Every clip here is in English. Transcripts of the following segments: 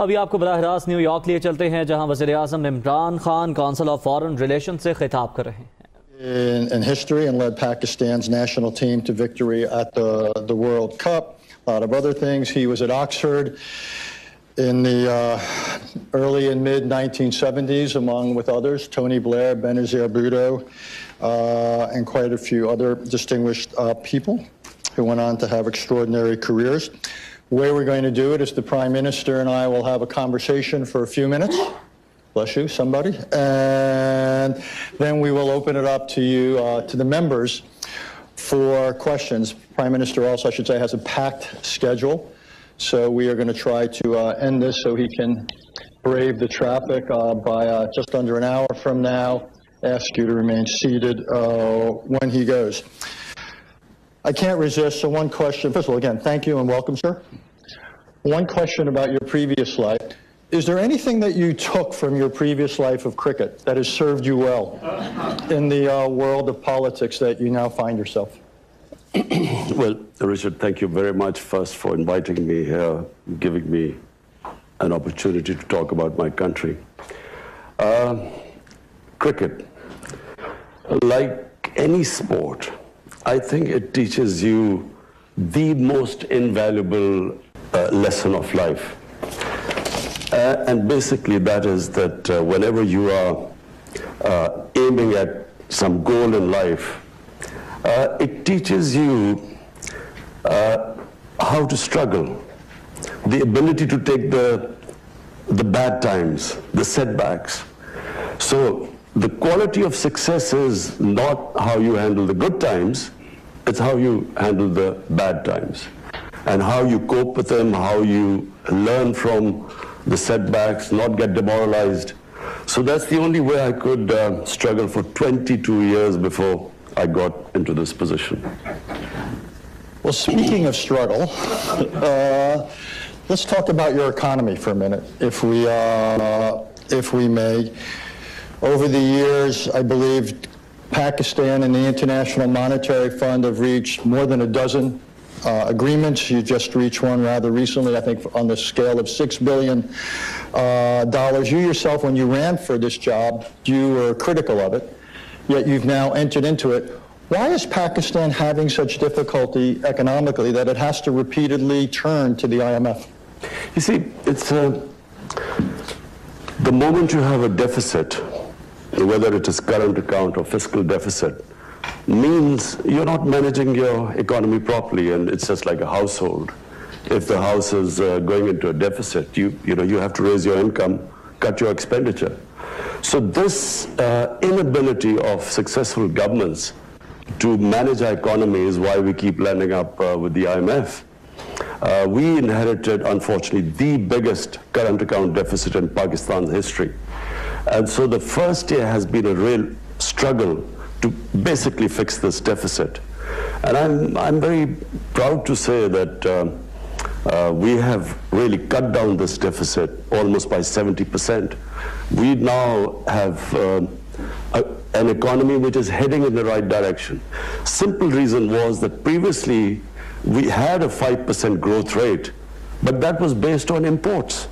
अभी आपको बराह रास्त न्यूयॉर्क लिए चलते हैं, जहां वज़ीर-ए-आज़म Imran Khan council of foreign relation से खिताब कर रहे हैं. In history and led Pakistan's national team to victory at the World Cup. A lot of other things. He was at Oxford in the early and mid 1970s, along with others, Tony Blair, Benazir Bhutto, and quite a few other distinguished people who went on to have extraordinary careers. The way we're going to do it is the Prime Minister and I will have a conversation for a few minutes. Bless you, somebody. And then we will open it up to you, to the members, for questions. Prime Minister also, I should say, has a packed schedule. So we are going to try to end this so he can brave the traffic by just under an hour from now. Ask you to remain seated when he goes. I can't resist, so one question. First of all, again, thank you and welcome, sir. One question about your previous life. Is there anything that you took from your previous life of cricket that has served you well in the world of politics that you now find yourself? Well, Richard, thank you very much first for inviting me here, giving me an opportunity to talk about my country. Cricket, like any sport, I think it teaches you the most invaluable lesson of life. And basically that is that whenever you are aiming at some goal in life, it teaches you how to struggle, the ability to take the bad times, the setbacks. So the quality of success is not how you handle the good times, it's how you handle the bad times and how you cope with them, how you learn from the setbacks, not get demoralized. So that's the only way I could struggle for 22 years before I got into this position. Well, speaking of struggle, let's talk about your economy for a minute, if we may. Over the years, I believe Pakistan and the International Monetary Fund have reached more than a dozen agreements. You just reached one rather recently, I think on the scale of $6 billion. You yourself, when you ran for this job, you were critical of it, yet you've now entered into it. Why is Pakistan having such difficulty economically that it has to repeatedly turn to the IMF? You see, it's the moment you have a deficit, whether it is current account or fiscal deficit, means you're not managing your economy properly, and it's just like a household. If the house is going into a deficit, you have to raise your income, cut your expenditure. So this inability of successful governments to manage our economy is why we keep landing up with the IMF. We inherited, unfortunately, the biggest current account deficit in Pakistan's history. And so the first year has been a real struggle to basically fix this deficit. And I'm very proud to say that we have really cut down this deficit almost by 70%. We now have an economy which is heading in the right direction. Simple reason was that previously we had a 5% growth rate, but that was based on imports.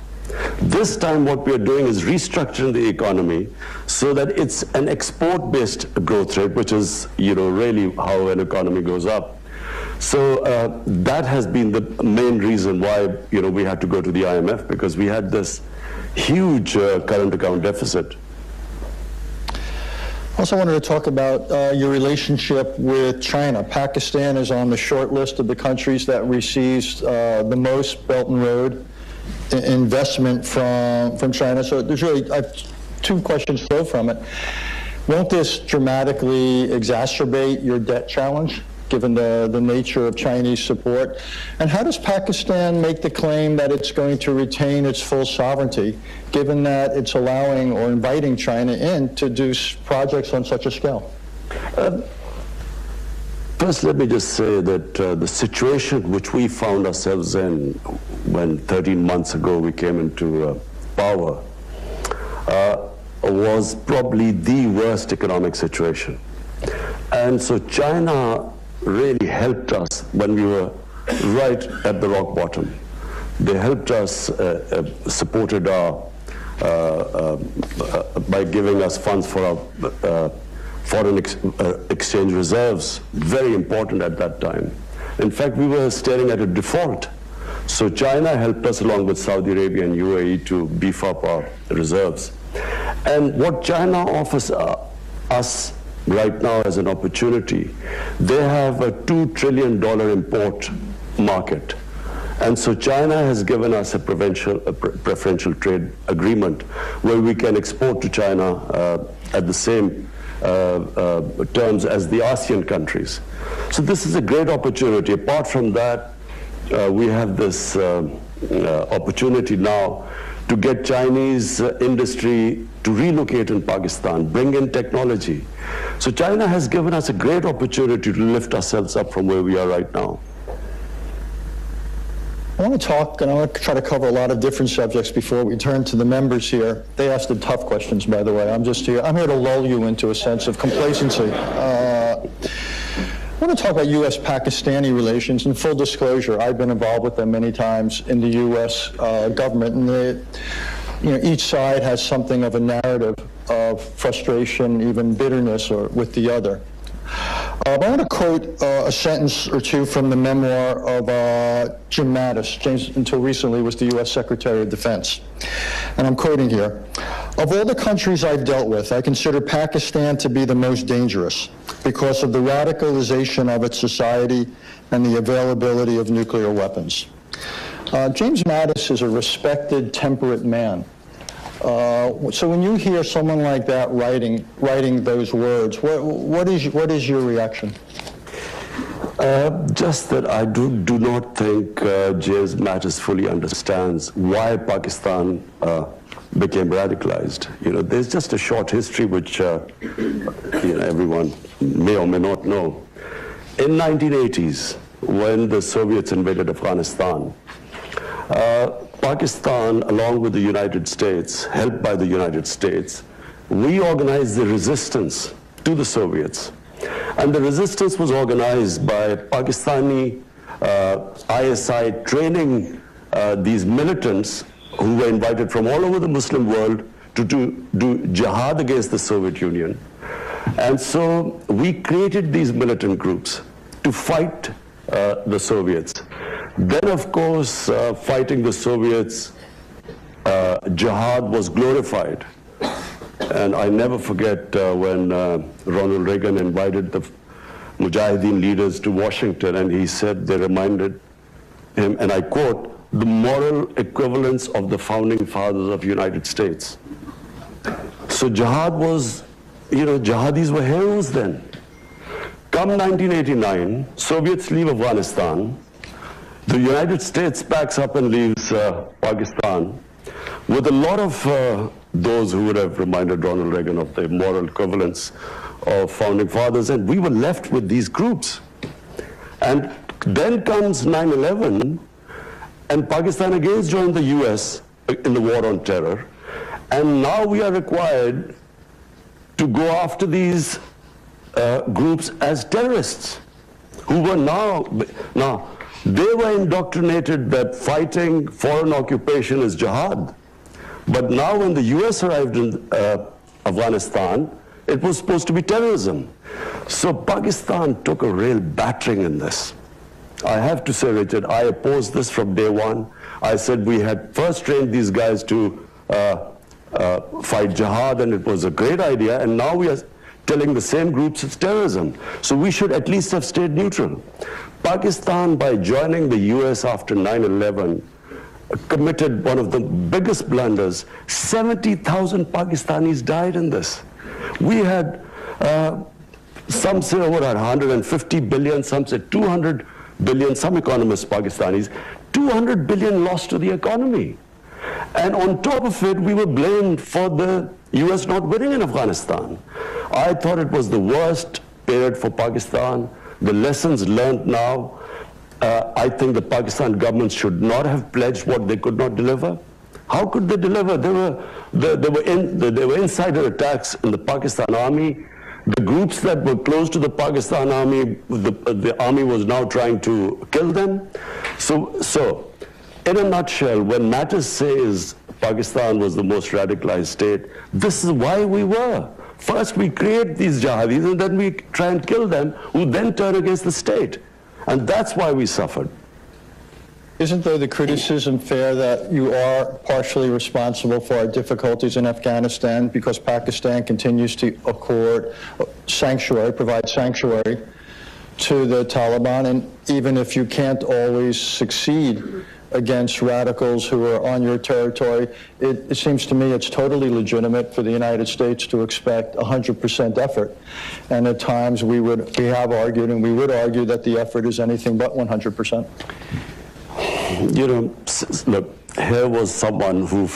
This time what we are doing is restructuring the economy so that it's an export-based growth rate, which is really how an economy goes up. So that has been the main reason why we had to go to the IMF, because we had this huge current account deficit. Also wanted to talk about your relationship with China. Pakistan is on the short list of the countries that receives the most Belt and Road investment from China. So there's really two questions flow from it. Won't this dramatically exacerbate your debt challenge, given the nature of Chinese support? And how does Pakistan make the claim that it's going to retain its full sovereignty, given that it's allowing or inviting China in to do projects on such a scale? First, let me just say that the situation which we found ourselves in when 13 months ago we came into power was probably the worst economic situation. And so China really helped us when we were right at the rock bottom. They helped us, supported our, by giving us funds for our foreign exchange reserves, very important at that time. In fact, we were staring at a default. So China helped us along with Saudi Arabia and UAE to beef up our reserves. And what China offers us right now as an opportunity, they have a $2 trillion import market. And so China has given us a preferential trade agreement where we can export to China at the same terms as the ASEAN countries. So this is a great opportunity. Apart from that, we have this opportunity now to get Chinese industry to relocate in Pakistan, bring in technology. So China has given us a great opportunity to lift ourselves up from where we are right now. I want to talk, and I want to try to cover a lot of different subjects before we turn to the members here. They asked the tough questions, by the way. I'm here to lull you into a sense of complacency. I want to talk about U.S.-Pakistani relations. In full disclosure, I've been involved with them many times in the U.S. Government, and each side has something of a narrative of frustration, even bitterness, with the other. I want to quote a sentence or two from the memoir of Jim Mattis. James, until recently, was the U.S. Secretary of Defense. And I'm quoting here. Of all the countries I've dealt with, I consider Pakistan to be the most dangerous because of the radicalization of its society and the availability of nuclear weapons. James Mattis is a respected, temperate man. So when you hear someone like that writing those words, what is your reaction? Just that I do not think James Mattis fully understands why Pakistan became radicalized. There's just a short history which everyone may or may not know. In 1980s, when the Soviets invaded Afghanistan, Pakistan, along with the United States, helped by the United States, we organized the resistance to the Soviets. And the resistance was organized by Pakistani ISI training these militants who were invited from all over the Muslim world to do jihad against the Soviet Union. And so we created these militant groups to fight the Soviets. Then, of course, fighting the Soviets, jihad was glorified. And I never forget when Ronald Reagan invited the Mujahideen leaders to Washington, and he said they reminded him, and I quote, the moral equivalence of the founding fathers of the United States. So jihad was, jihadis were heroes then. Come 1989, Soviets leave Afghanistan. The United States packs up and leaves Pakistan with a lot of those who would have reminded Ronald Reagan of the moral equivalence of founding fathers, and we were left with these groups. And then comes 9/11, and Pakistan again joined the US in the war on terror, and now we are required to go after these groups as terrorists, who were now they were indoctrinated that fighting foreign occupation is jihad. But now when the US arrived in Afghanistan, it was supposed to be terrorism. So Pakistan took a real battering in this. I have to say, Richard, I opposed this from day one. I said we had first trained these guys to fight jihad, and it was a great idea, and now we are telling the same groups it's terrorism. So we should at least have stayed neutral. Pakistan, by joining the US after 9/11, committed one of the biggest blunders. 70,000 Pakistanis died in this. We had, some say over 150 billion, some say 200 billion, some economists, Pakistanis, 200 billion lost to the economy. And on top of it, we were blamed for the US not winning in Afghanistan. I thought it was the worst period for Pakistan. The lessons learned now, I think the Pakistan government should not have pledged what they could not deliver. How could they deliver? There were insider attacks in the Pakistan army. The groups that were close to the Pakistan army, the army was now trying to kill them. So in a nutshell, when Mattis says Pakistan was the most radicalized state, this is why we were. First we create these jihadis and then we try and kill them, who then turn against the state. And that's why we suffered. Isn't, though, the criticism fair that you are partially responsible for our difficulties in Afghanistan because Pakistan continues to accord sanctuary, provide sanctuary to the Taliban, and even if you can't always succeed against radicals who are on your territory, it seems to me it's totally legitimate for the United States to expect 100% effort. And at times we have argued, and we would argue, that the effort is anything but 100%. You know, look, here was someone who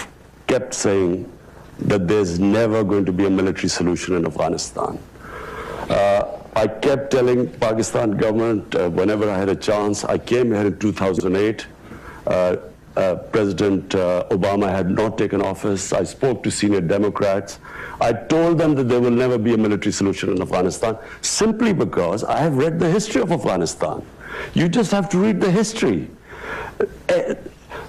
kept saying that there's never going to be a military solution in Afghanistan. I kept telling Pakistan government whenever I had a chance. I came here in 2008. President Obama had not taken office. I spoke to senior Democrats. I told them that there will never be a military solution in Afghanistan, simply because I have read the history of Afghanistan. You just have to read the history.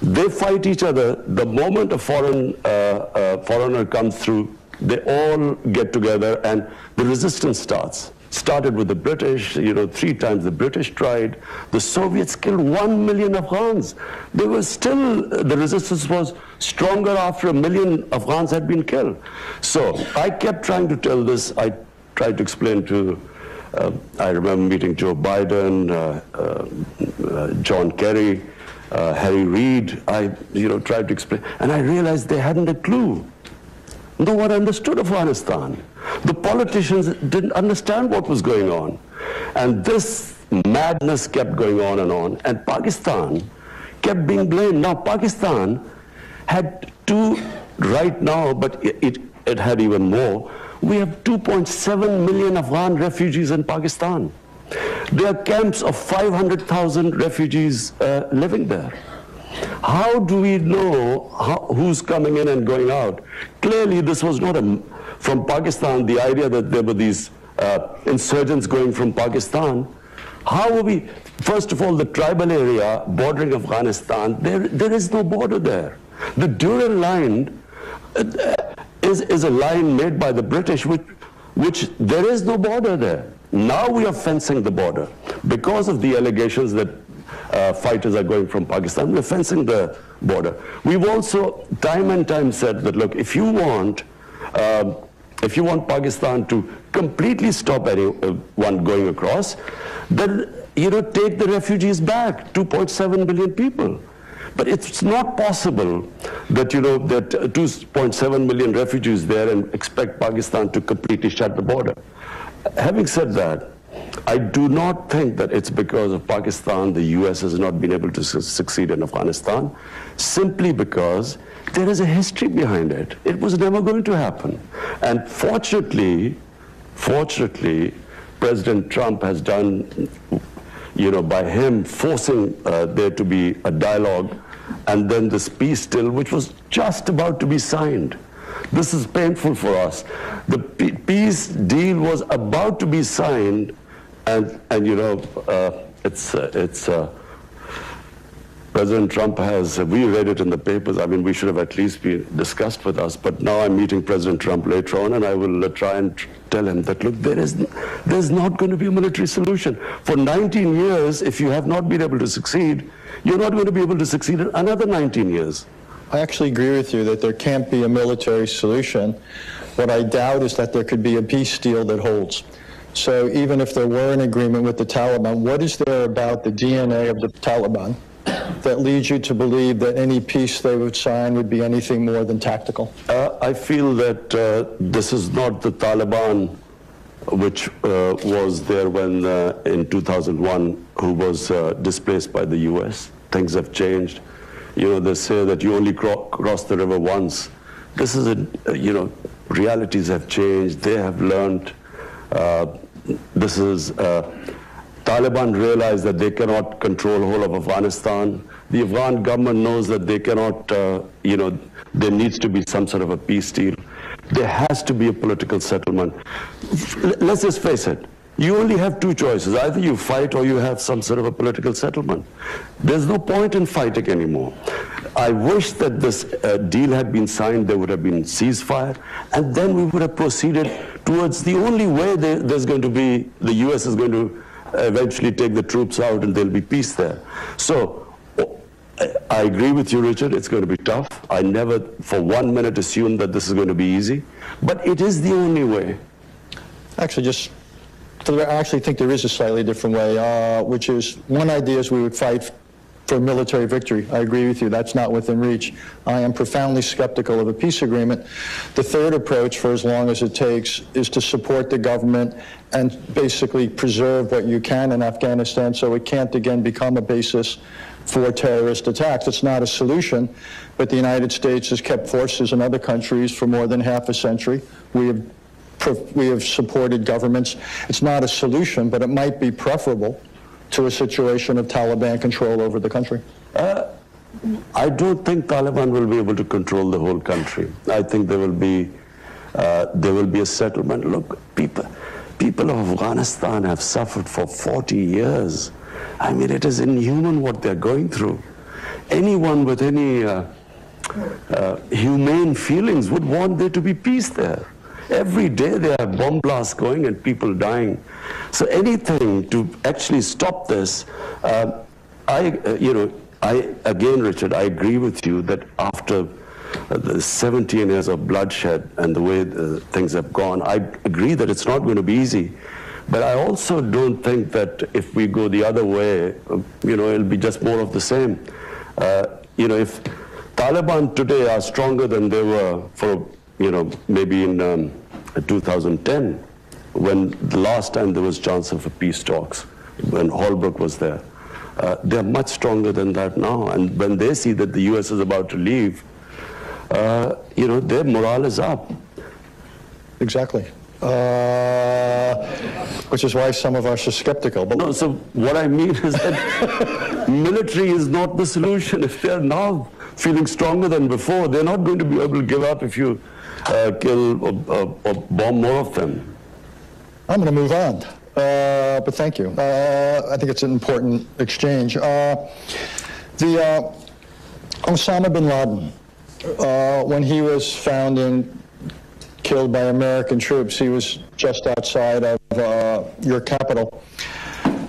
They fight each other. The moment a foreigner comes through, they all get together and the resistance starts. Started with the British, you know, 3 times the British tried. The Soviets killed 1 million Afghans. They were still, the resistance was stronger after 1 million Afghans had been killed. So I kept trying to tell this. I tried to explain to, I remember meeting Joe Biden, John Kerry, Harry Reid. I, tried to explain, and I realized they hadn't a clue. No one understood Afghanistan. The politicians didn't understand what was going on. And this madness kept going on, and Pakistan kept being blamed. Now, Pakistan had right now, but it had even more. We have 2.7 million Afghan refugees in Pakistan. There are camps of 500,000 refugees living there. How do we know who's coming in and going out? Clearly, this was not from Pakistan, the idea that there were these insurgents going from Pakistan. How are we? First of all, the tribal area bordering Afghanistan, there is no border there. The Durand line is a line made by the British, which there is no border there. Now we are fencing the border because of the allegations that fighters are going from Pakistan. We're fencing the border. We've also time and time said that, look, if you want Pakistan to completely stop anyone going across, then take the refugees back, 2.7 million people. But it's not possible that that 2.7 million refugees there and expect Pakistan to completely shut the border. Having said that, I do not think that it's because of Pakistan the US has not been able to succeed in Afghanistan, simply because there is a history behind it. It was never going to happen. And fortunately, President Trump has done, by him forcing there to be a dialogue, and then this peace deal, which was just about to be signed. This is painful for us. The peace deal was about to be signed, and President Trump has, we read it in the papers. I mean, we should have at least been discussed with us, but now I'm meeting President Trump later on, and I will try and tell him that, look, there's not going to be a military solution. For 19 years, if you have not been able to succeed, you're not going to be able to succeed in another 19 years. I actually agree with you that there can't be a military solution. What I doubt is that there could be a peace deal that holds. So even if there were an agreement with the Taliban, what is there about the DNA of the Taliban that leads you to believe that any peace they would sign would be anything more than tactical? I feel that this is not the Taliban which was there when in 2001, who was displaced by the US. Things have changed. They say that you only cross the river once. This is realities have changed. They have learned. Taliban realize that they cannot control the whole of Afghanistan. The Afghan government knows that they cannot, there needs to be some sort of a peace deal. There has to be a political settlement. Let's just face it. You only have two choices. Either you fight or you have some sort of a political settlement. There's no point in fighting anymore. I wish that this deal had been signed, there would have been ceasefire, and then we would have proceeded towards the only way there's going to be, the US is going to eventually take the troops out and there'll be peace there. So, I agree with you, Richard, it's going to be tough. I never for 1 minute assumed that this is going to be easy, but it is the only way. Actually, I actually think there is a slightly different way, which is, one idea is we would fight for military victory. I agree with you, that's not within reach. I am profoundly skeptical of a peace agreement. The third approach, for as long as it takes, is to support the government and basically preserve what you can in Afghanistan so it can't again become a basis for terrorist attacks. It's not a solution, but the United States has kept forces in other countries for more than half a century. We have supported governments. It's not a solution, but it might be preferable to a situation of Taliban control over the country. I don't think Taliban will be able to control the whole country. I think there will be a settlement. Look, people of Afghanistan have suffered for 40 years. I mean, it is inhuman what they're going through. Anyone with any humane feelings would want there to be peace there. Every day there are bomb blasts going and people dying. So anything to actually stop this, again, Richard, I agree with you that after the 17 years of bloodshed and the way things have gone, I agree that it's not going to be easy. But I also don't think that if we go the other way, it'll be just more of the same. If Taliban today are stronger than they were for, maybe in 2010, when the last time there was chance of a peace talks, when Holbrooke was there, they're much stronger than that now. And when they see that the US is about to leave, their morale is up. Exactly. Which is why some of us are skeptical. But no, so what I mean is that military is not the solution. If they're now feeling stronger than before, they're not going to be able to give up if you kill or bomb more of them. I'm going to move on, but thank you. I think it's an important exchange. Osama bin Laden, when he was found and killed by American troops, he was just outside of your capital.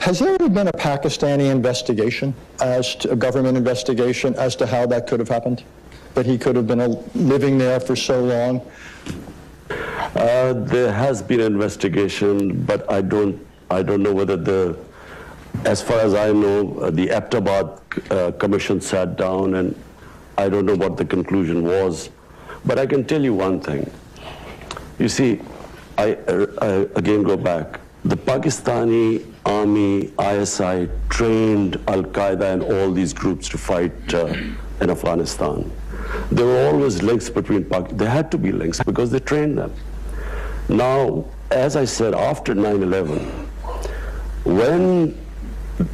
Has there ever been a Pakistani investigation, a government investigation, as to how that could have happened? That he could have been living there for so long? There has been an investigation, but I don't know whether as far as I know, the Abbottabad Commission sat down, and I don't know what the conclusion was. But I can tell you one thing. You see, I again go back. The Pakistani army, ISI, trained Al-Qaeda and all these groups to fight in Afghanistan. There were always links between there had to be links because they trained them. Now, as I said, after 9/11, when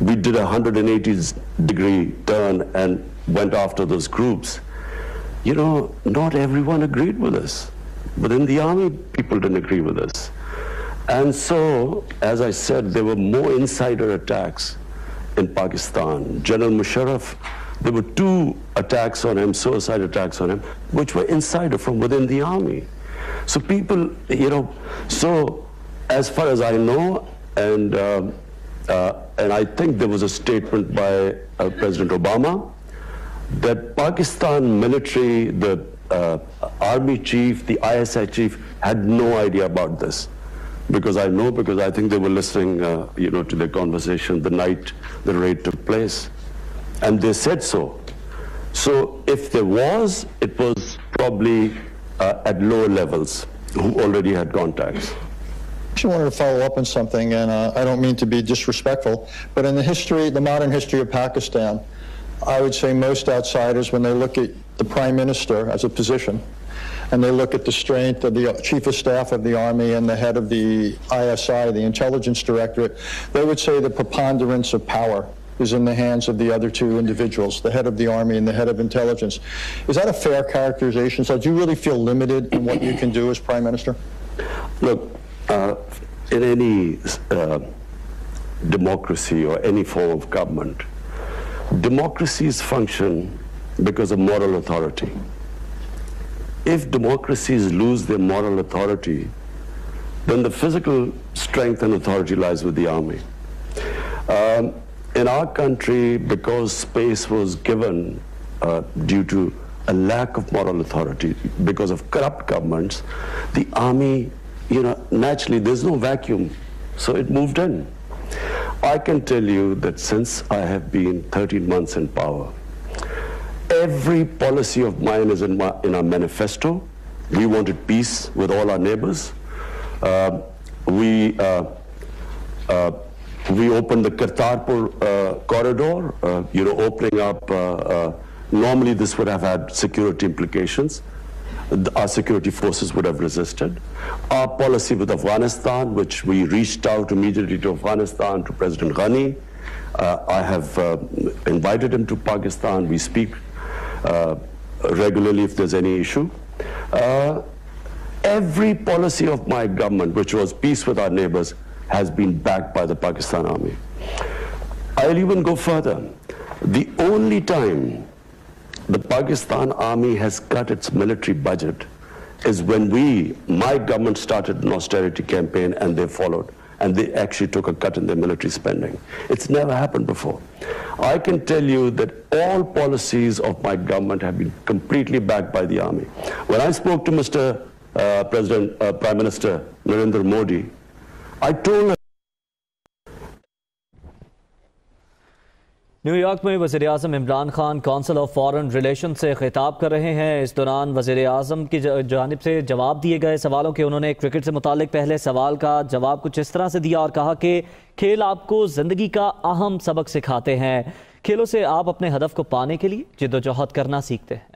we did a 180-degree turn and went after those groups, not everyone agreed with us. But in the army, people didn't agree with us. And so, as I said, there were more insider attacks in Pakistan. General Musharraf, there were 2 attacks on him, suicide attacks on him, which were insider from within the army. So people, so as far as I know, and I think there was a statement by President Obama that Pakistan military, the army chief, the ISI chief, had no idea about this. Because I think they were listening, to the conversation the night the raid took place. And they said so. So if there was, it was probably at lower levels who already had contacts. I actually wanted to follow up on something, and I don't mean to be disrespectful, but in the modern history of Pakistan, I would say most outsiders, when they look at the prime minister as a position, and they look at the strength of the chief of staff of the army and the head of the ISI, the intelligence directorate, they would say the preponderance of power is in the hands of the other 2 individuals, the head of the army and the head of intelligence. Is that a fair characterization? So do you really feel limited in what you can do as prime minister? Look, in any democracy or any form of government, democracies function because of moral authority. If democracies lose their moral authority, then the physical strength and authority lies with the army. In our country, because space was given due to a lack of moral authority, because of corrupt governments, the army, naturally there's no vacuum, so it moved in. I can tell you that since I have been 13 months in power, every policy of mine is in our manifesto. We wanted peace with all our neighbors. We opened the Kartarpur corridor, opening up. Normally this would have had security implications. Our security forces would have resisted. Our policy with Afghanistan, which we reached out immediately to Afghanistan, to President Ghani. I have invited him to Pakistan. We speak regularly if there's any issue. Every policy of my government, which was peace with our neighbors, has been backed by the Pakistan army. I'll even go further. The only time the Pakistan army has cut its military budget is when my government started an austerity campaign and they followed, and they actually took a cut in their military spending. It's never happened before. I can tell you that all policies of my government have been completely backed by the army. When I spoke to Mr. Prime Minister Narendra Modi, I told him New York में वज़ीर आज़म Imran Khan council of foreign relation से खिताब कर रहे हैं। इस दौरान वज़ीर आज़म की जानिब से जवाब दिए गए सवालों के उन्होंने क्रिकेट से मुतालिक पहले सवाल का जवाब कुछ इस तरह से दिया और कहा कि खेल आपको ज़िंदगी का अहम सबक सिखाते हैं। खेलों से आप अपने हदफ को पाने के लिए जिद्दोजहद करना सीखते हैं।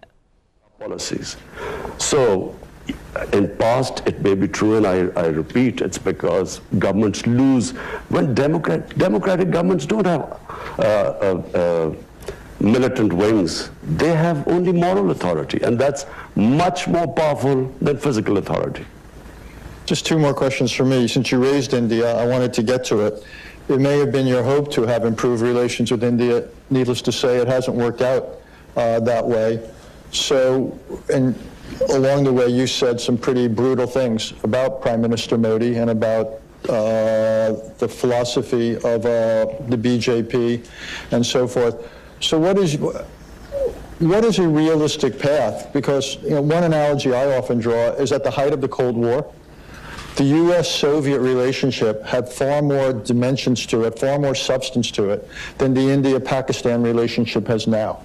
In past, it may be true, and I repeat, it's because governments lose. When democratic governments don't have militant wings, they have only moral authority, and that's much more powerful than physical authority. Just two more questions for me. Since you raised India, I wanted to get to it. It may have been your hope to have improved relations with India. Needless to say, it hasn't worked out that way. So, along the way, you said some pretty brutal things about Prime Minister Modi and about the philosophy of the BJP and so forth. So what is a realistic path? Because one analogy I often draw is at the height of the Cold War, the U.S.-Soviet relationship had far more dimensions to it, far more substance to it than the India-Pakistan relationship has now,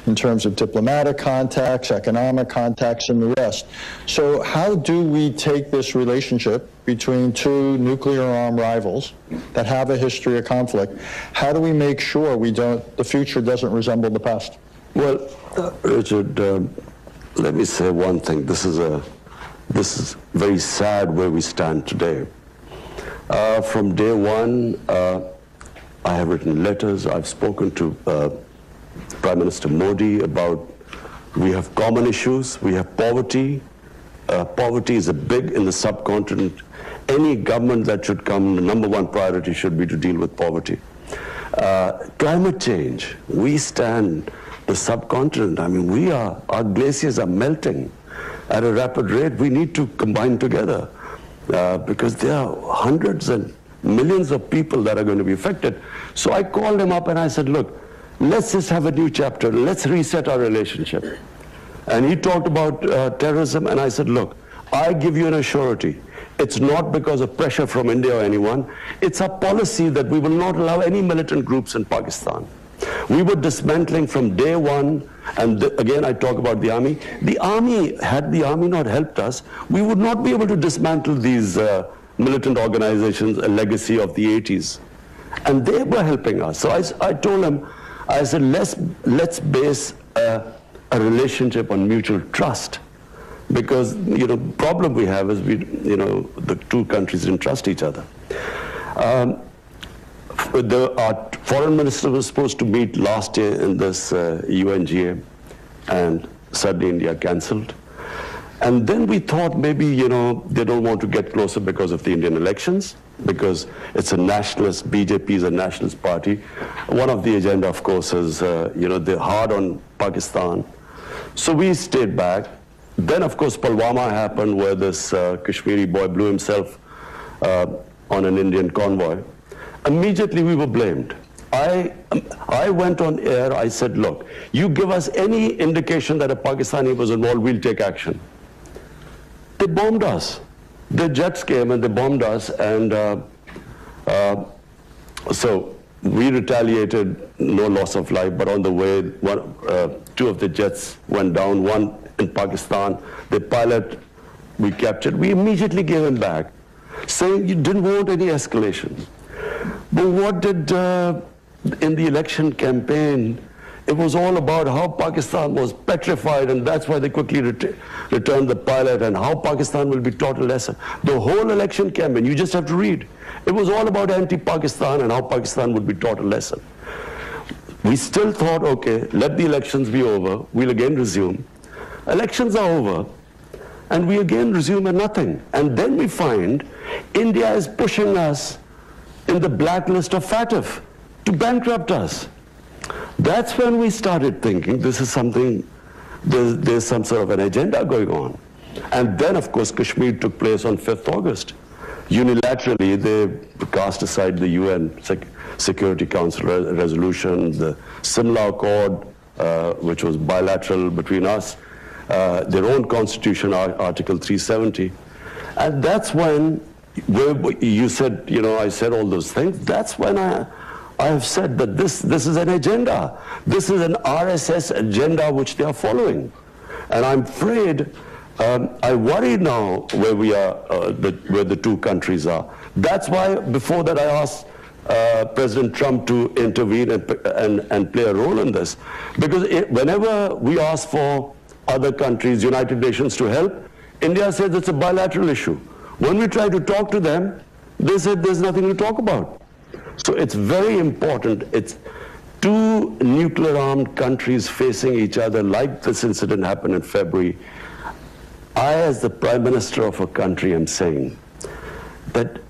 in terms of diplomatic contacts, economic contacts, and the rest. So how do we take this relationship between two nuclear-armed rivals that have a history of conflict? How do we make sure the future doesn't resemble the past? Well, Richard, let me say one thing. This is very sad where we stand today. From day one, I have written letters. I've spoken to Prime Minister Modi about we have common issues. We have poverty. Poverty is big in the subcontinent. Any government that should come, the number one priority should be to deal with poverty. Climate change. We stand the subcontinent. I mean, our glaciers are melting at a rapid rate. We need to combine together because there are hundreds and millions of people that are going to be affected. So I called him up and I said, look, let's just have a new chapter. Let's reset our relationship. And he talked about terrorism, and I said, look, I give you an assurity. It's not because of pressure from India or anyone. It's a policy that we will not allow any militant groups in Pakistan. We were dismantling from day one, and again I talk about the army. Had the army not helped us, we would not be able to dismantle these militant organizations, a legacy of the 80s. And they were helping us. So I told him, I said, let's base a relationship on mutual trust. Because, the problem we have is the two countries didn't trust each other. Our foreign minister was supposed to meet last year in this UNGA, and suddenly India cancelled. And then we thought maybe, you know, they don't want to get closer because of the Indian elections, because it's a nationalist, BJP is a nationalist party. One of the agenda, of course, is, you know, they're hard on Pakistan. So we stayed back. Then, of course, Pulwama happened, where this Kashmiri boy blew himself on an Indian convoy. Immediately we were blamed. I went on air, I said, look, you give us any indication that a Pakistani was involved, we'll take action. They bombed us. The jets came and they bombed us, and so we retaliated, no loss of life, but on the way, two of the jets went down, one in Pakistan. The pilot we captured, we immediately gave him back, saying you didn't want any escalation. But what did, in the election campaign, it was all about how Pakistan was petrified, and that's why they quickly returned the pilot, and how Pakistan will be taught a lesson. The whole election campaign, you just have to read. It was all about anti-Pakistan and how Pakistan would be taught a lesson. We still thought, okay, let the elections be over, we'll again resume. Elections are over, and we again resume at nothing. And then we find India is pushing us in the blacklist of FATF to bankrupt us. That's when we started thinking this is something, there's some sort of an agenda going on. And then, of course, Kashmir took place on 5th August. Unilaterally, they cast aside the UN Security Council resolution, the Simla Accord, which was bilateral between us, their own constitution, Article 370. And that's when, you said, you know, I said all those things. That's when I have said that this is an agenda. This is an RSS agenda which they are following. And I'm afraid, I worry now where we are, where the two countries are. That's why before that I asked President Trump to intervene and play a role in this. Because whenever we ask for other countries, United Nations to help, India says it's a bilateral issue. When we try to talk to them, they said there's nothing to talk about. So it's very important. It's two nuclear-armed countries facing each other, like this incident happened in February. I, as the Prime Minister of a country, am saying that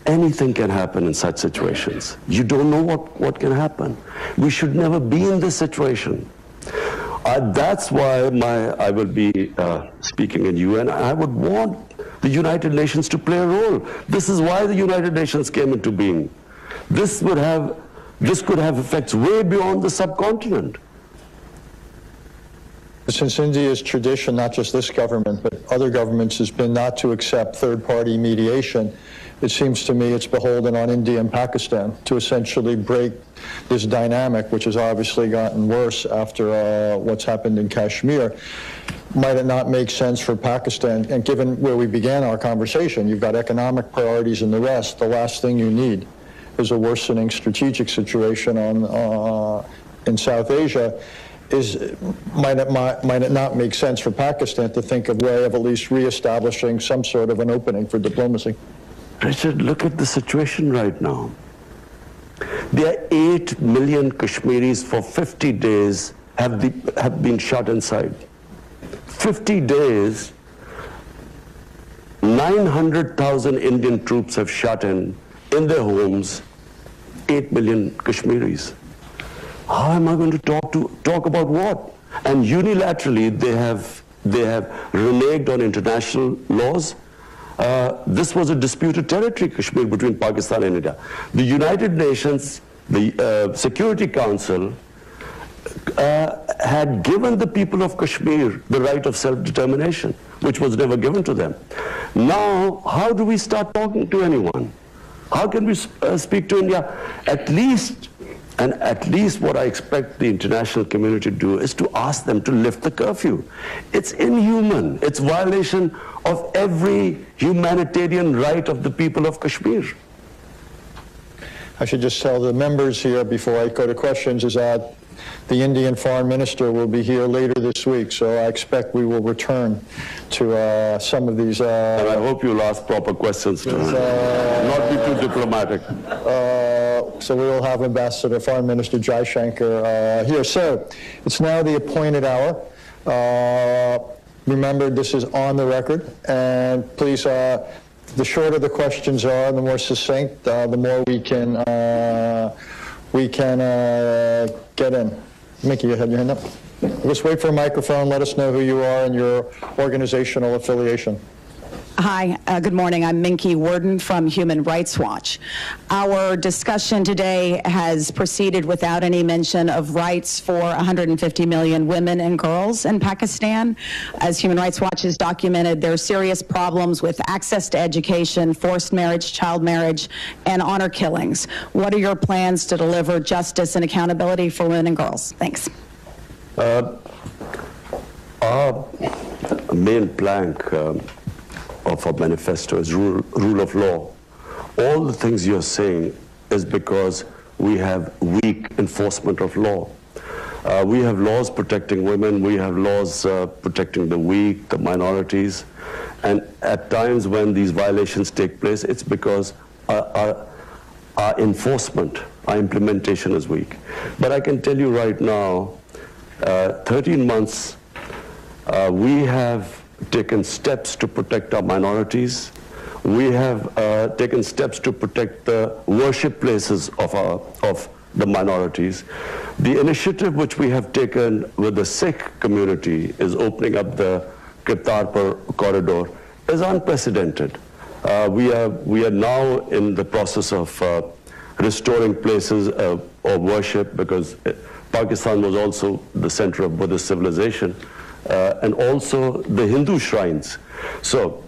anything can happen in such situations. You don't know what can happen. We should never be in this situation. That's why I will be speaking in UN. I would want the United Nations to play a role. This is why the United Nations came into being. This could have effects way beyond the subcontinent. Since India's tradition, not just this government, but other governments, has been not to accept third-party mediation, it seems to me it's beholden on India and Pakistan to essentially break this dynamic, which has obviously gotten worse after what's happened in Kashmir. Might it not make sense for Pakistan, and given where we began our conversation, you've got economic priorities and the rest, the last thing you need is a worsening strategic situation in South Asia. Might it not make sense for Pakistan to think of a way of at least reestablishing some sort of an opening for diplomacy? Richard, look at the situation right now. There are 8 million Kashmiris for 50 days have been shut inside. 50 days, 900,000 Indian troops have shut in their homes, 8 million Kashmiris. How am I going to talk about what? And unilaterally, they have reneged on international laws. This was a disputed territory, Kashmir, between Pakistan and India. The United Nations, the Security Council, had given the people of Kashmir the right of self-determination, which was never given to them. Now, how do we start talking to anyone? How can we speak to India? At least what I expect the international community to do is to ask them to lift the curfew. It's inhuman. It's violation of every humanitarian right of the people of Kashmir. I should just tell the members here before I go to questions is that the Indian Foreign Minister will be here later this week, so I expect we will return to some of these. And I hope you'll ask proper questions to him, not be too diplomatic. So we will have Ambassador Foreign Minister Jaishankar here. So it's now the appointed hour. remember, this is on the record, and please, the shorter the questions are, the more succinct, the more we can get in. Mickey, you had your hand up? Just wait for a microphone. Let us know who you are and your organizational affiliation. Hi, good morning. I'm Minky Worden from Human Rights Watch. Our discussion today has proceeded without any mention of rights for 150 million women and girls in Pakistan. As Human Rights Watch has documented, there are serious problems with access to education, forced marriage, child marriage, and honor killings. What are your plans to deliver justice and accountability for women and girls? Thanks. Our main plank of our manifesto is rule of law. All the things you're saying is because we have weak enforcement of law. We have laws protecting women, we have laws protecting the weak, the minorities, and at times when these violations take place, it's because our enforcement, our implementation is weak. But I can tell you right now, 13 months, we have taken steps to protect our minorities. We have taken steps to protect the worship places of the minorities. The initiative which we have taken with the Sikh community is opening up the Kartarpur corridor is unprecedented. We are now in the process of restoring places of worship, because Pakistan was also the center of Buddhist civilization, and also the Hindu shrines. So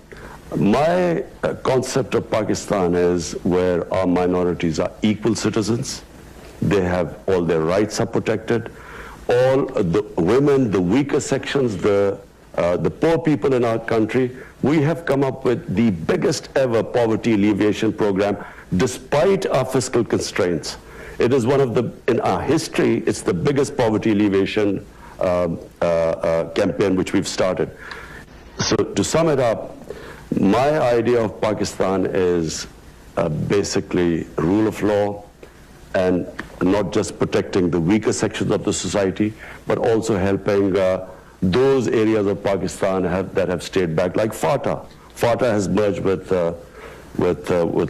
my concept of Pakistan is where our minorities are equal citizens. They have all their rights are protected. All the women, the weaker sections, the poor people in our country, we have come up with the biggest ever poverty alleviation program despite our fiscal constraints. It is one of the, in our history, it's the biggest poverty alleviation campaign which we've started. So to sum it up, my idea of Pakistan is basically rule of law, and not just protecting the weaker sections of the society, but also helping those areas of Pakistan that have stayed back, like FATA. FATA has merged with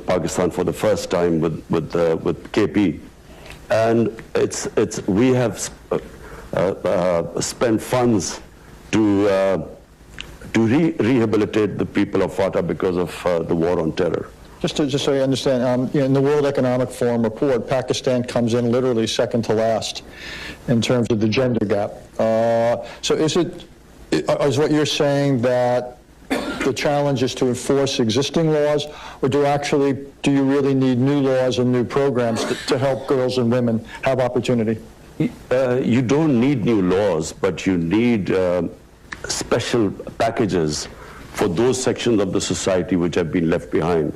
Pakistan for the first time with KP, and we have spent funds to rehabilitate the people of FATA because of the war on terror. Just so you understand, in the World Economic Forum report, Pakistan comes in literally second to last in terms of the gender gap. So is what you're saying that the challenge is to enforce existing laws, or do you really need new laws and new programs to help girls and women have opportunity? You don't need new laws, but you need special packages for those sections of the society which have been left behind,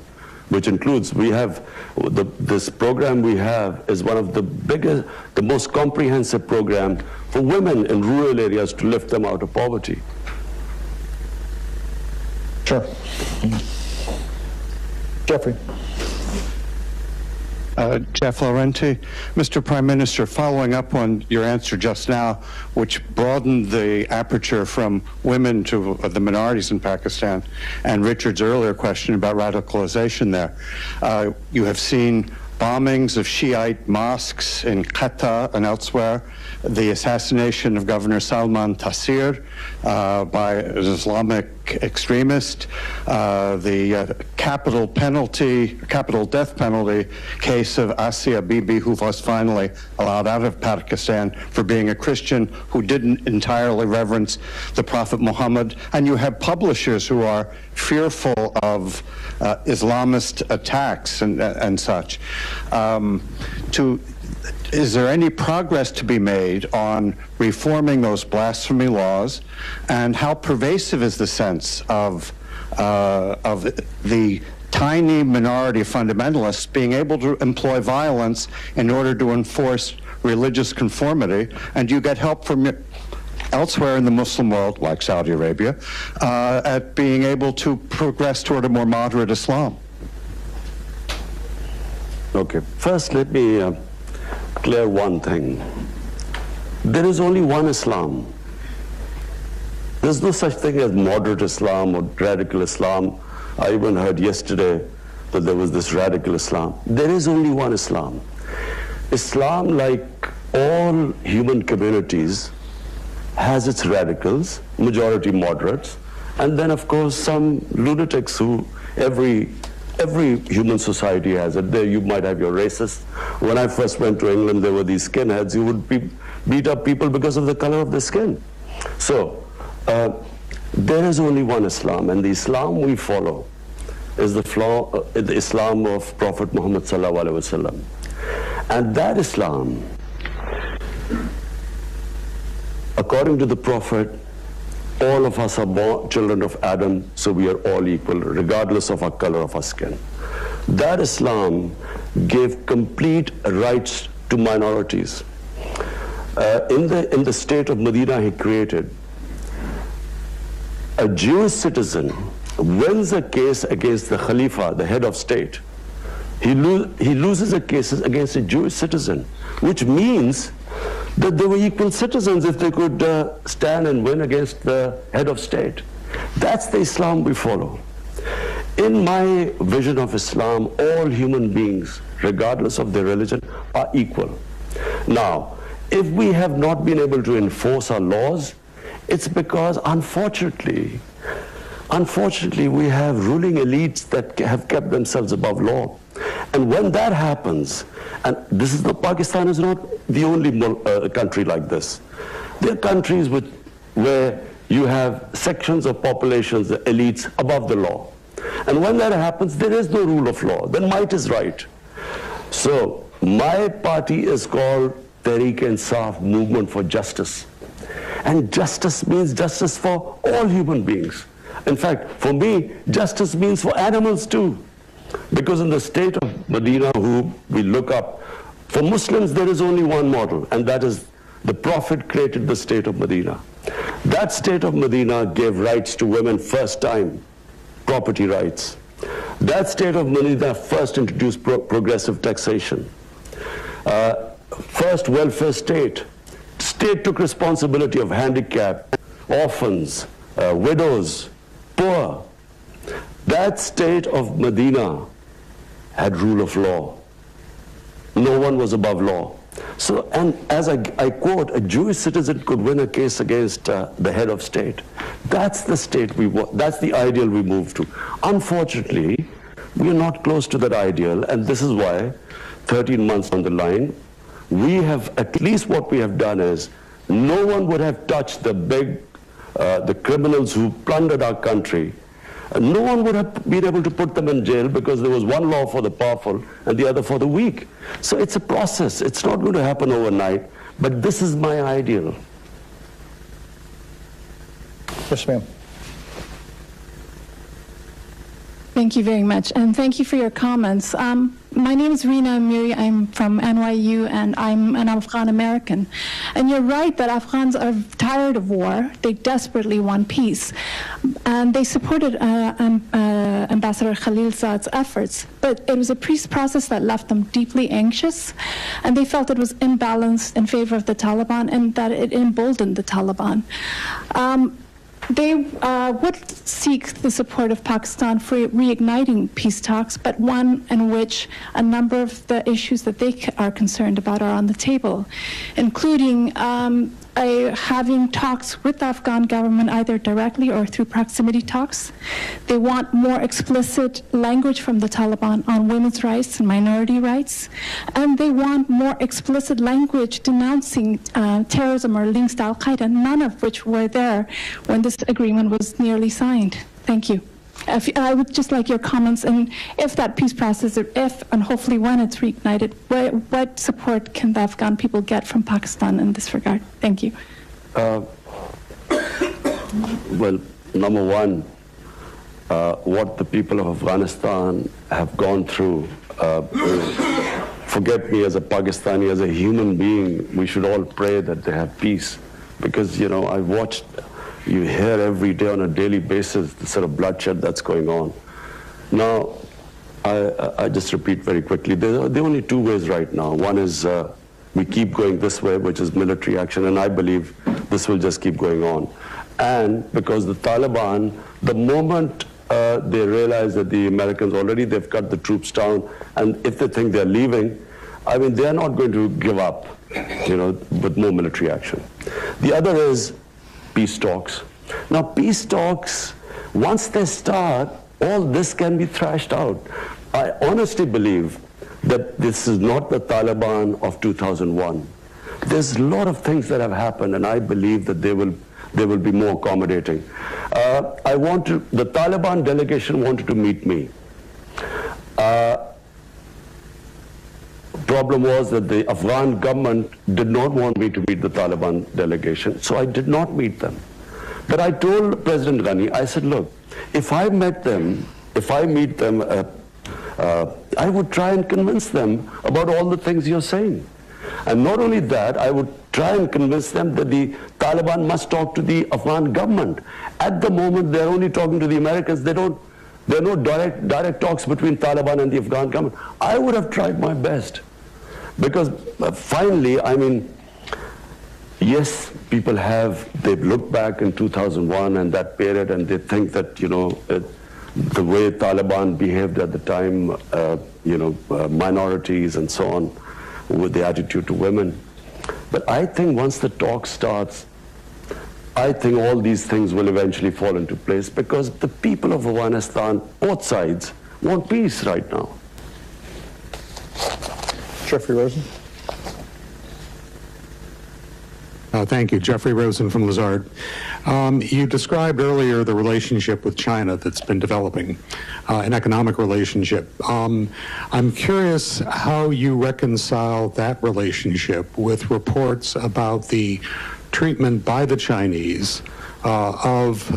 which includes, this program we have is one of the biggest, the most comprehensive program for women in rural areas to lift them out of poverty. Sure. Jeffrey. Jeff Laurenti. Mr. Prime Minister, following up on your answer just now, which broadened the aperture from women to the minorities in Pakistan, and Richard's earlier question about radicalization there, you have seen bombings of Shiite mosques in Quetta and elsewhere, the assassination of Governor Salman Taseer by an Islamic extremist, the capital death penalty case of Asia Bibi, who was finally allowed out of Pakistan for being a Christian who didn't entirely reverence the Prophet Muhammad. And you have publishers who are fearful of Islamist attacks and such. Is there any progress to be made on reforming those blasphemy laws, and how pervasive is the sense of the tiny minority of fundamentalists being able to employ violence in order to enforce religious conformity? And do you get help from elsewhere in the Muslim world, like Saudi Arabia, at being able to progress toward a more moderate Islam? Okay, first let me clear one thing. There is only one Islam. There's no such thing as moderate Islam or radical Islam. I even heard yesterday that there was this radical Islam. There is only one Islam. Islam, like all human communities, has its radicals, majority moderates, and then of course some lunatics who every human society has it. There you might have your racists. When I first went to England, there were these skinheads who would beat up people because of the color of their skin. So there is only one Islam, and the Islam we follow is the Islam of Prophet Muhammad sallallahu alaihi wasallam. And that Islam, according to the Prophet, all of us are born children of Adam, so we are all equal, regardless of our color of our skin. That Islam gave complete rights to minorities. In the state of Medina he created, a Jewish citizen wins a case against the Khalifa, the head of state. He loses a case against a Jewish citizen, which means that they were equal citizens if they could stand and win against the head of state. That's the Islam we follow. In my vision of Islam, all human beings, regardless of their religion, are equal. Now, if we have not been able to enforce our laws, it's because, unfortunately, we have ruling elites that have kept themselves above law. And when that happens, and Pakistan is not the only country like this. There are countries where you have sections of populations, the elites, above the law. And when that happens, there is no rule of law. Then might is right. So my party is called Tehreek-e-Insaf, Movement for Justice. And justice means justice for all human beings. In fact, for me, justice means for animals too. Because in the state of Medina, who we look up, for Muslims there is only one model, and that is the Prophet created the state of Medina. That state of Medina gave rights to women first time, property rights. That state of Medina first introduced progressive taxation. First welfare state. State took responsibility of handicapped, orphans, widows, poor. That state of Medina had rule of law. No one was above law. So, and as I quote, a Jewish citizen could win a case against the head of state. That's the state we want. That's the ideal we move to. Unfortunately, we are not close to that ideal, and this is why 13 months on the line, we have, at least what we have done is, no one would have touched the criminals who plundered our country. No one would have been able to put them in jail because there was one law for the powerful and the other for the weak. So it's a process. It's not going to happen overnight, but this is my ideal. Yes, ma'am. Thank you very much, and thank you for your comments. My name is Reena Amiri. I'm from NYU, and I'm an Afghan American. And you're right that Afghans are tired of war. They desperately want peace. And they supported Ambassador Khalilzad's efforts. But it was a peace process that left them deeply anxious, and they felt it was imbalanced in favor of the Taliban and that it emboldened the Taliban. They would seek the support of Pakistan for reigniting peace talks, but one in which a number of the issues that they are concerned about are on the table, including having talks with the Afghan government either directly or through proximity talks. They want more explicit language from the Taliban on women's rights and minority rights. And they want more explicit language denouncing terrorism or links to Al-Qaeda, none of which were there when this agreement was nearly signed. Thank you. I would just like your comments, and if that peace process, if and hopefully when it's reignited, what support can the Afghan people get from Pakistan in this regard? Thank you. Well, number one, what the people of Afghanistan have gone through, forget me as a Pakistani, as a human being, we should all pray that they have peace. Because, you know, I've watched, you hear every day on a daily basis the sort of bloodshed that's going on. Now, I just repeat very quickly, there are only two ways right now. One is we keep going this way, which is military action, and I believe this will just keep going on. And because the Taliban, the moment they realize that the Americans already, they've cut the troops down, and if they think they're leaving, I mean, they're not going to give up, with more military action. The other is peace talks. Now, peace talks, once they start, all this can be thrashed out. I honestly believe that this is not the Taliban of 2001. There's a lot of things that have happened, and I believe that they will be more accommodating. The Taliban delegation wanted to meet me. Problem was that the Afghan government did not want me to meet the Taliban delegation, so I did not meet them. But I told President Ghani, I said, look, if I meet them, I would try and convince them about all the things you're saying. And not only that, I would try and convince them that the Taliban must talk to the Afghan government. At the moment, they're only talking to the Americans. There are no direct talks between Taliban and the Afghan government. I would have tried my best. Because finally, I mean, yes, they've looked back in 2001 and that period, and they think that, the way Taliban behaved at the time, minorities and so on, with the attitude to women. But I think once the talk starts, I think all these things will eventually fall into place, because the people of Afghanistan, both sides, want peace right now. Jeffrey Rosen. Thank you. Jeffrey Rosen from Lazard. You described earlier the relationship with China that's been developing, an economic relationship. I'm curious how you reconcile that relationship with reports about the treatment by the Chinese of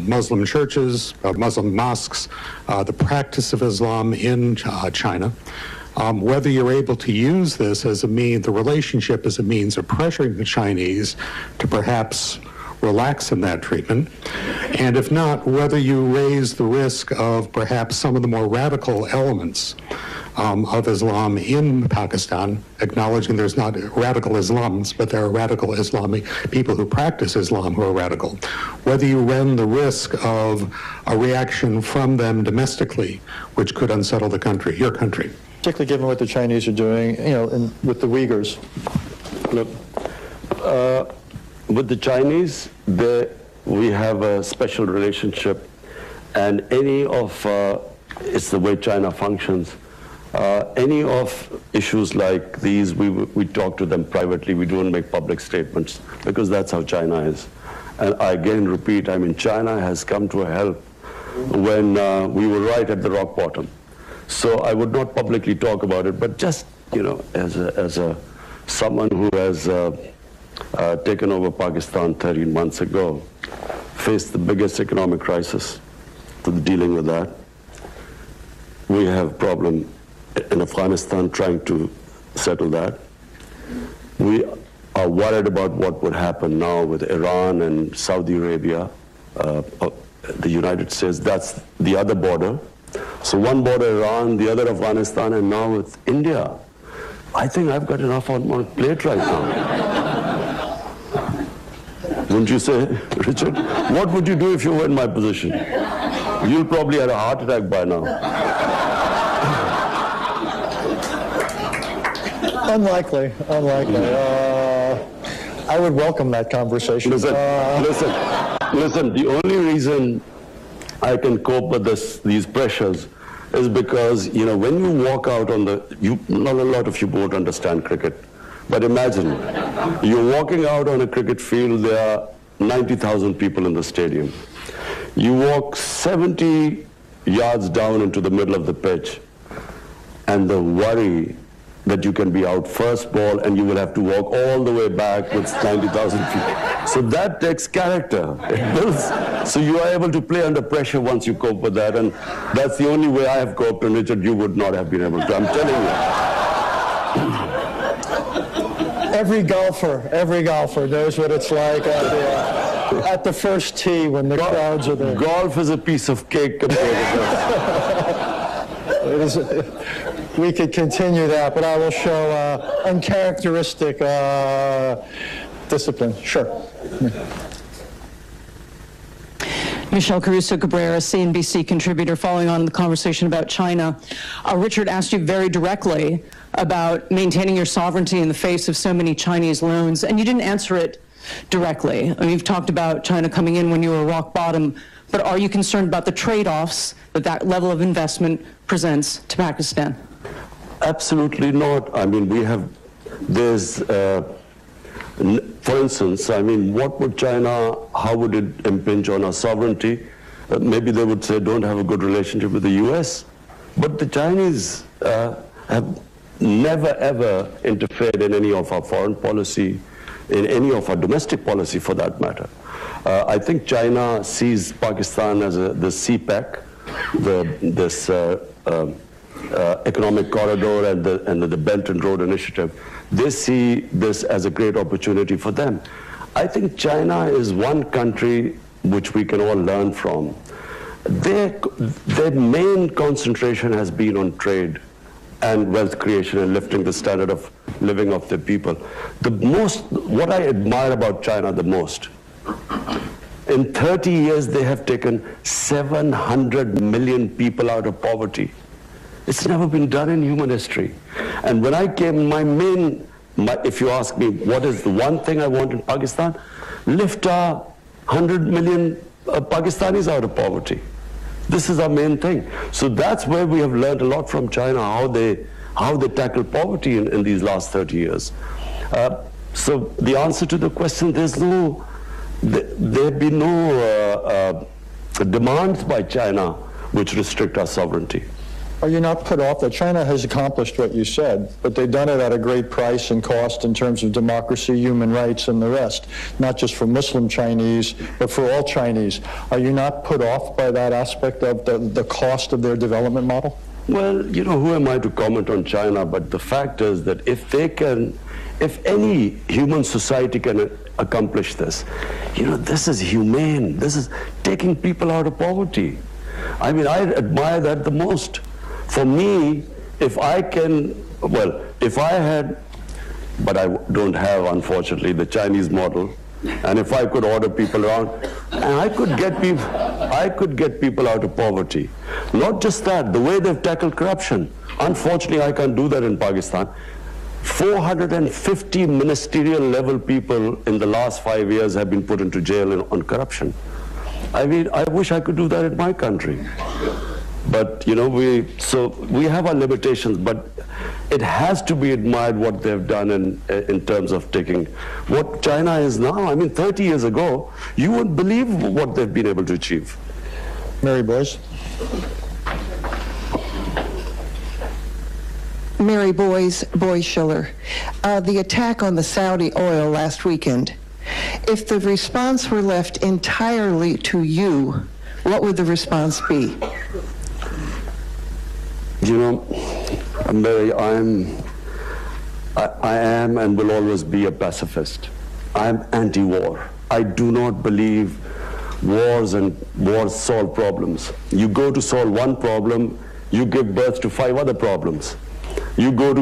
Muslim churches, Muslim mosques, the practice of Islam in China. Whether you're able to use this as the relationship as a means of pressuring the Chinese to perhaps relax in that treatment, and if not, whether you raise the risk of perhaps some of the more radical elements of Islam in Pakistan, acknowledging there's not radical Islams, but there are radical Islamic people who practice Islam who are radical. Whether you run the risk of a reaction from them domestically, which could unsettle the country, your country. Particularly given what the Chinese are doing, with the Uyghurs. Look, with the Chinese, we have a special relationship, and it's the way China functions. Any of issues like these, we talk to them privately. We don't make public statements, because that's how China is. And I again repeat, China has come to a help when we were right at the rock bottom. So I would not publicly talk about it, but just, as someone who has taken over Pakistan 13 months ago, faced the biggest economic crisis, dealing with that. We have a problem in Afghanistan trying to settle that. We are worried about what would happen now with Iran and Saudi Arabia, the United States. That's the other border. So one border Iran, the other Afghanistan, and now with India. I think I've got enough on my plate right now. Wouldn't you say, Richard? What would you do if you were in my position? You'll probably have a heart attack by now. Unlikely. I would welcome that conversation. Listen, the only reason I can cope with these pressures is because, when you walk out on not a lot of you won't understand cricket, but imagine, you're walking out on a cricket field, there are 90,000 people in the stadium. You walk 70 yards down into the middle of the pitch, and the worry that you can be out first ball and you will have to walk all the way back with 90,000 people. So that takes character. It builds. So you are able to play under pressure once you cope with that, and that's the only way I have coped, and Richard, you would not have been able to. I'm telling you. Every golfer knows what it's like at the first tee when the crowds are there. Golf is a piece of cake compared to this. We could continue that, but I will show uncharacteristic discipline. Sure. Michelle Caruso-Cabrera, CNBC contributor, following on the conversation about China. Richard asked you very directly about maintaining your sovereignty in the face of so many Chinese loans, and you didn't answer it directly. I mean, you've talked about China coming in when you were rock bottom, but are you concerned about the trade-offs that that level of investment presents to Pakistan? Absolutely not. I mean, for instance, I mean, what would China, how would it impinge on our sovereignty? Maybe they would say, don't have a good relationship with the US. But the Chinese have never, ever interfered in any of our foreign policy, in any of our domestic policy for that matter. I think China sees Pakistan as the CPEC, this economic corridor and the Belt and Road Initiative. They see this as a great opportunity for them. I think China is one country which we can all learn from. Their main concentration has been on trade and wealth creation and lifting the standard of living of their people. What I admire about China the most, in 30 years they have taken 700 million people out of poverty. It's never been done in human history. And when I came, if you ask me what is the one thing I want in Pakistan, lift 100 million Pakistanis out of poverty. This is our main thing. So that's where we have learned a lot from China, how they tackle poverty in these last 30 years. So the answer to the question, there have been no demands by China which restrict our sovereignty. Are you not put off that China has accomplished what you said, but they've done it at a great price and cost in terms of democracy, human rights, and the rest, not just for Muslim Chinese, but for all Chinese? Are you not put off by that aspect of the cost of their development model? Well, you know, who am I to comment on China? But the fact is that if any human society can accomplish this, you know, this is humane. This is taking people out of poverty. I mean, I admire that the most. For me, if I had, but I don't have, unfortunately, the Chinese model, and if I could order people around, and I could get people out of poverty. Not just that, the way they've tackled corruption. Unfortunately, I can't do that in Pakistan. 450 ministerial level people in the last 5 years have been put into jail on corruption. I mean, I wish I could do that in my country. But, you know, we have our limitations, but it has to be admired what they've done in terms of taking what China is now. I mean, 30 years ago, you wouldn't believe what they've been able to achieve. Mary Boyce. Mary Boyce-Schiller. The attack on the Saudi oil last weekend, if the response were left entirely to you, what would the response be? You know, Mary, I am and will always be a pacifist. I am anti-war. I do not believe wars solve problems. You go to solve one problem, you give birth to 5 other problems. You go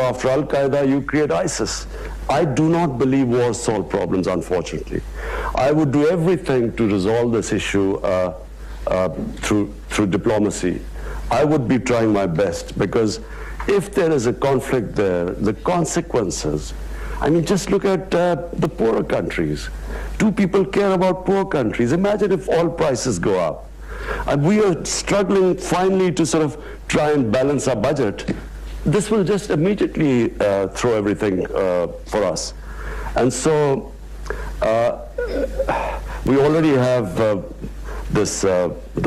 after Al-Qaeda, you create ISIS. I do not believe wars solve problems, unfortunately. I would do everything to resolve this issue through diplomacy. I would be trying my best, because if there is a conflict there, the consequences, I mean, just look at the poorer countries. Do people care about poor countries? Imagine if oil prices go up. And we are struggling finally to sort of try and balance our budget. This will just immediately throw everything for us. And so we already have the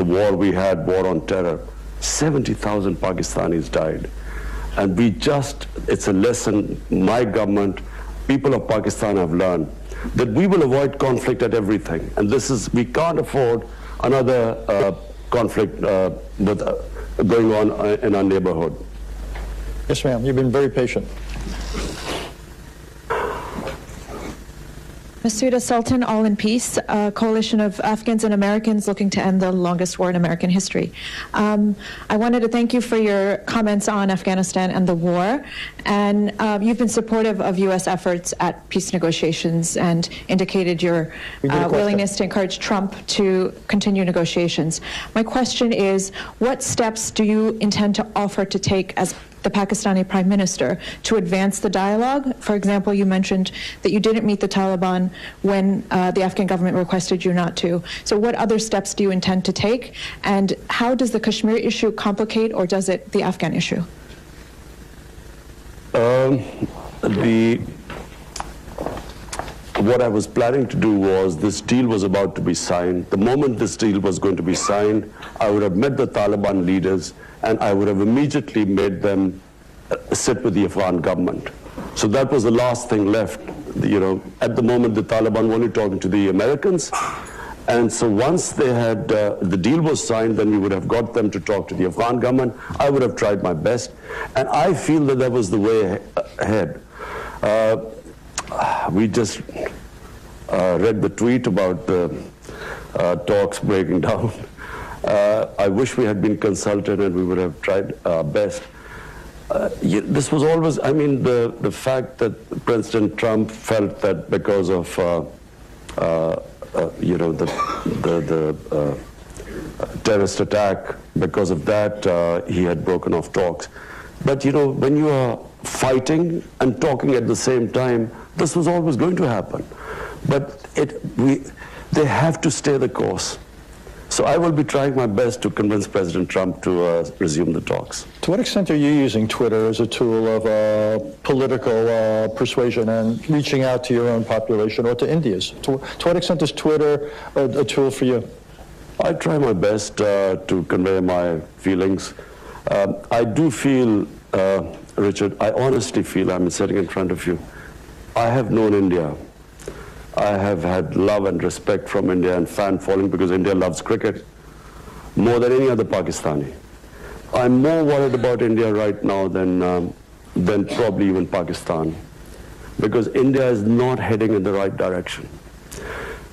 war we had, war on terror. 70,000 Pakistanis died. And it's a lesson my government, people of Pakistan have learned, that we will avoid conflict at everything. And we can't afford another conflict going on in our neighborhood. Yes, ma'am. You've been very patient. Masuda Sultan, All in Peace, a coalition of Afghans and Americans looking to end the longest war in American history. I wanted to thank you for your comments on Afghanistan and the war. And you've been supportive of U.S. efforts at peace negotiations and indicated your willingness to encourage Trump to continue negotiations. My question is, what steps do you intend to offer to take as the Pakistani Prime Minister to advance the dialogue? For example, you mentioned that you didn't meet the Taliban when the Afghan government requested you not to. So what other steps do you intend to take? And how does the Kashmir issue complicate, or does it the Afghan issue? What I was planning to do was, this deal was about to be signed. The moment this deal was going to be signed, I would have met the Taliban leaders and I would have immediately made them sit with the Afghan government. So that was the last thing left. You know, at the moment the Taliban were only talking to the Americans. And so once they had, the deal was signed, then we would have got them to talk to the Afghan government. I would have tried my best. And I feel that that was the way ahead. We just read the tweet about the talks breaking down. I wish we had been consulted and we would have tried our best. This was always, I mean, the fact that President Trump felt that because of, you know, the terrorist attack, because of that, he had broken off talks. But, you know, when you are fighting and talking at the same time, this was always going to happen. But they have to stay the course. So I will be trying my best to convince President Trump to resume the talks. To what extent are you using Twitter as a tool of political persuasion and reaching out to your own population or to India's? To what extent is Twitter a tool for you? I try my best to convey my feelings. I do feel, Richard, I honestly feel, I'm sitting in front of you, I have known India. I have had love and respect from India and fan following because India loves cricket more than any other Pakistani. I'm more worried about India right now than probably even Pakistan, because India is not heading in the right direction.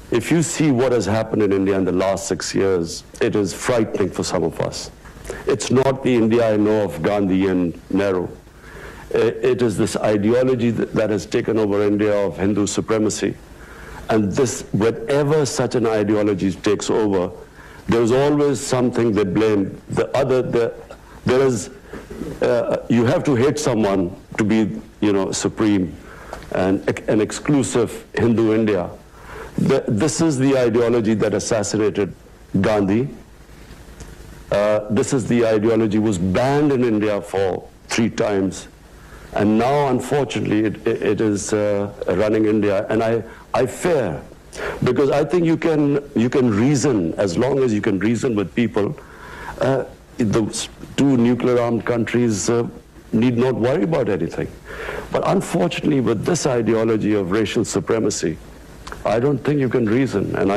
If you see what has happened in India in the last 6 years, it is frightening for some of us. It's not the India I know of Gandhi and Nehru. It is this ideology that has taken over India of Hindu supremacy. And this, whenever such an ideology takes over, there's always something they blame. You have to hate someone to be, you know, supreme and an exclusive Hindu India. This is the ideology that assassinated Gandhi. This is the ideology was banned in India for 3 times. And now, unfortunately, it is running India. And I fear, because I think you can reason, as long as you can reason with people. The 2 nuclear-armed countries need not worry about anything. But unfortunately, with this ideology of racial supremacy, I don't think you can reason, and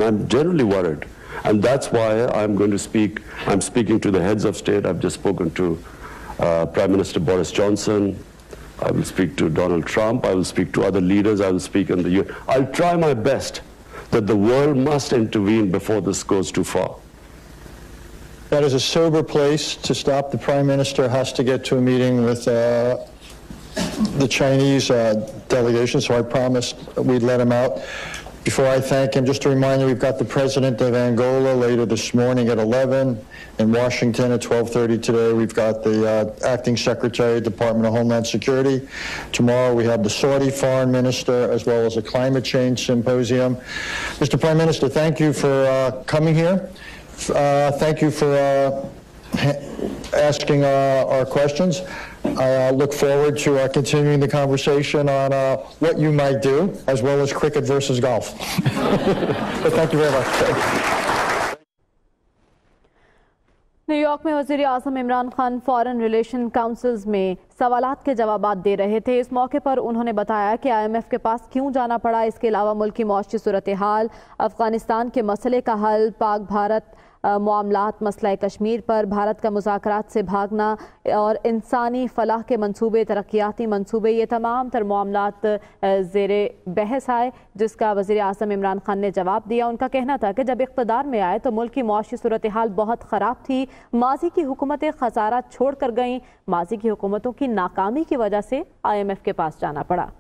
I'm generally worried. And that's why I'm going to speak. I'm speaking to the heads of state. I've just spoken to Prime Minister Boris Johnson. I will speak to Donald Trump. I will speak to other leaders. I will speak in the UN. I'll try my best that the world must intervene before this goes too far. That is a sober place to stop. The Prime Minister has to get to a meeting with the Chinese delegation, so I promised we'd let him out. Before I thank him, just a reminder, we've got the President of Angola later this morning at 11, in Washington at 12:30 today. We've got the Acting Secretary of the Department of Homeland Security. Tomorrow we have the Saudi Foreign Minister, as well as a climate change symposium. Mr. Prime Minister, thank you for coming here. Thank you for asking our questions. I look forward to continuing the conversation on what you might do, as well as cricket versus golf. But thank you very much. New York में वज़ीर आज़म Imran Khan foreign relation councils में सवालात के जवाबात दे रहे थे। इस मौके पर उन्होंने बताया कि IMF के पास क्यों जाना पड़ा, इसके अलावा मुल्क की मौशी सूरत हाल, अफगानिस्तान के मसले का हल, पाक भारत मामलात, मसला कश्मीर पर भारत का मुज़ाकरात से भागना और इंसानी फलाह के मंसूबे, तरक्याती मंसूबे, ये तमाम तर मामलात ज़ेरे बहस आए, जिसका वज़ीर आज़म इमरान खान ने जवाब दिया। उनका कहना था कि जब इक़्तिदार में आए तो मुल्क की मुआशी सूरत हाल बहुत ख़राब थी, माजी की हुकूमतें खसारा छोड़ कर गईं, माजी की हुकूमतों की नाकामी की वजह से IMF के पास जाना पड़ा।